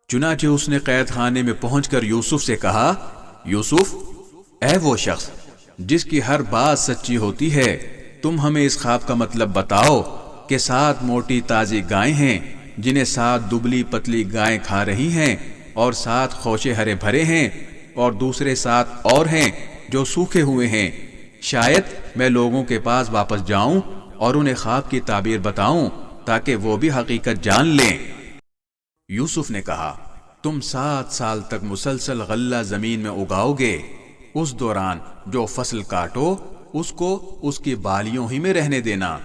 چنانچہ اس نے قید خانے میں پہنچ کر یوسف سے کہا، یوسف، اے وہ شخص جس کی ہر بات سچی ہوتی ہے، تم ہمیں اس خواب کا مطلب بتاؤ کہ 7 موٹی تازی گائیں ہیں جنہیں 7 دبلی پتلی گائیں کھا رہی ہیں، اور 7 خوشے ہرے بھرے ہیں، اور دوسرے 7 اور ہیں جو سوکھے ہوئے ہیں۔ شاید میں لوگوں کے پاس واپس جاؤں اور انہیں خواب کی تعبیر بتاؤں تاکہ وہ بھی حقیقت جان لیں۔ یوسف نے کہا، تم 7 سال تک مسلسل غلہ زمین میں اگاؤ گے، اس دوران جو فصل کاٹو اس کو اس کی بالیوں ہی میں رہنے دینا،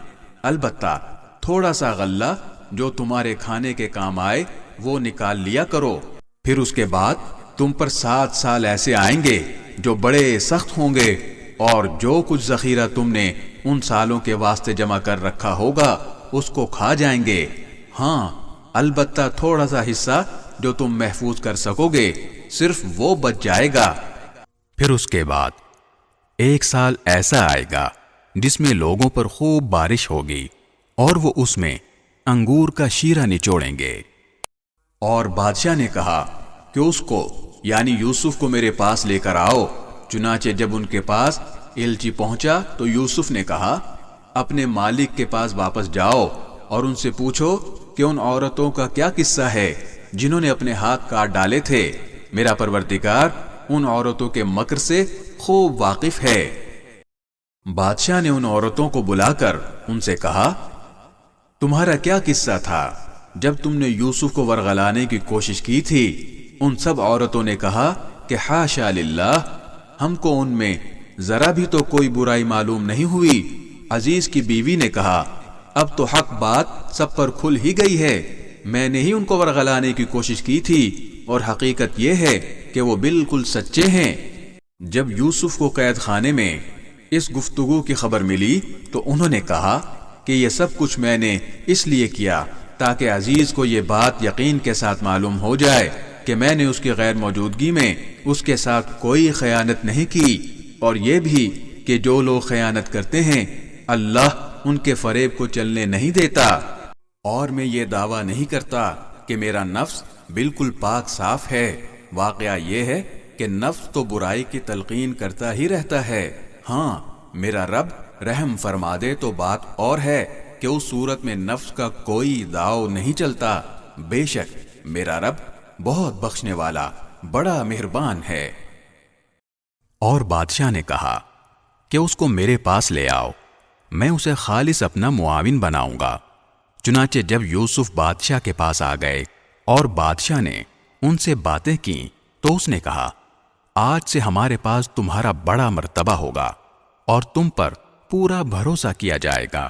البتہ تھوڑا سا غلہ جو تمہارے کھانے کے کام آئے وہ نکال لیا کرو۔ پھر اس کے بعد تم پر 7 سال ایسے آئیں گے جو بڑے سخت ہوں گے، اور جو کچھ ذخیرہ تم نے ان سالوں کے واسطے جمع کر رکھا ہوگا اس کو کھا جائیں گے، ہاں البتہ تھوڑا سا حصہ جو تم محفوظ کر سکو گے صرف وہ بچ جائے گا۔ پھر اس کے بعد 1 سال ایسا آئے گا جس میں لوگوں پر خوب بارش ہوگی، اور وہ اس میں انگور کا شیرہ نچوڑیں گے۔ اور بادشاہ نے کہا کہ اس کو یعنی یوسف کو میرے پاس لے کر آؤ۔ چنانچہ جب ان کے پاس ایلچی پہنچا تو یوسف نے کہا، اپنے مالک کے پاس واپس جاؤ اور ان سے پوچھو کہ ان عورتوں کا کیا قصہ ہے جنہوں نے اپنے ہاتھ کاٹ ڈالے تھے۔ میرا پروردگار ان عورتوں کے مکر سے خوب واقف ہے۔ بادشاہ نے ان عورتوں کو بلا کر ان سے کہا، تمہارا کیا قصہ تھا جب تم نے یوسف کو ورغلانے کی کوشش کی تھی؟ ان سب عورتوں نے کہا کہ حاشا للہ، ہم کو ان میں ذرا بھی تو کوئی برائی معلوم نہیں ہوئی۔ عزیز کی بیوی نے کہا، اب تو حق بات سب پر کھل ہی گئی ہے، میں نے ہی ان کو ورغلانے کی کوشش کی تھی، اور حقیقت یہ ہے کہ وہ بالکل سچے ہیں۔ جب یوسف کو قید خانے میں اس گفتگو کی خبر ملی تو انہوں نے کہا کہ یہ سب کچھ میں نے اس لیے کیا تاکہ عزیز کو یہ بات یقین کے ساتھ معلوم ہو جائے کہ میں نے اس کی غیر موجودگی میں اس کے ساتھ کوئی خیانت نہیں کی، اور یہ بھی کہ جو لوگ خیانت کرتے ہیں اللہ ان کے فریب کو چلنے نہیں دیتا۔ اور میں یہ دعویٰ نہیں کرتا کہ میرا نفس بالکل پاک صاف ہے، واقعہ یہ ہے کہ نفس تو برائی کی تلقین کرتا ہی رہتا ہے، ہاں میرا رب رحم فرما دے تو بات اور ہے کہ اس صورت میں نفس کا کوئی داؤ نہیں چلتا، بے شک میرا رب بہت بخشنے والا بڑا مہربان ہے۔ اور بادشاہ نے کہا کہ اس کو میرے پاس لے آؤ، میں اسے خالص اپنا معاون بناؤں گا۔ چنانچہ جب یوسف بادشاہ کے پاس آ گئے اور بادشاہ نے ان سے باتیں کی تو اس نے کہا، آج سے ہمارے پاس تمہارا بڑا مرتبہ ہوگا اور تم پر پورا بھروسہ کیا جائے گا۔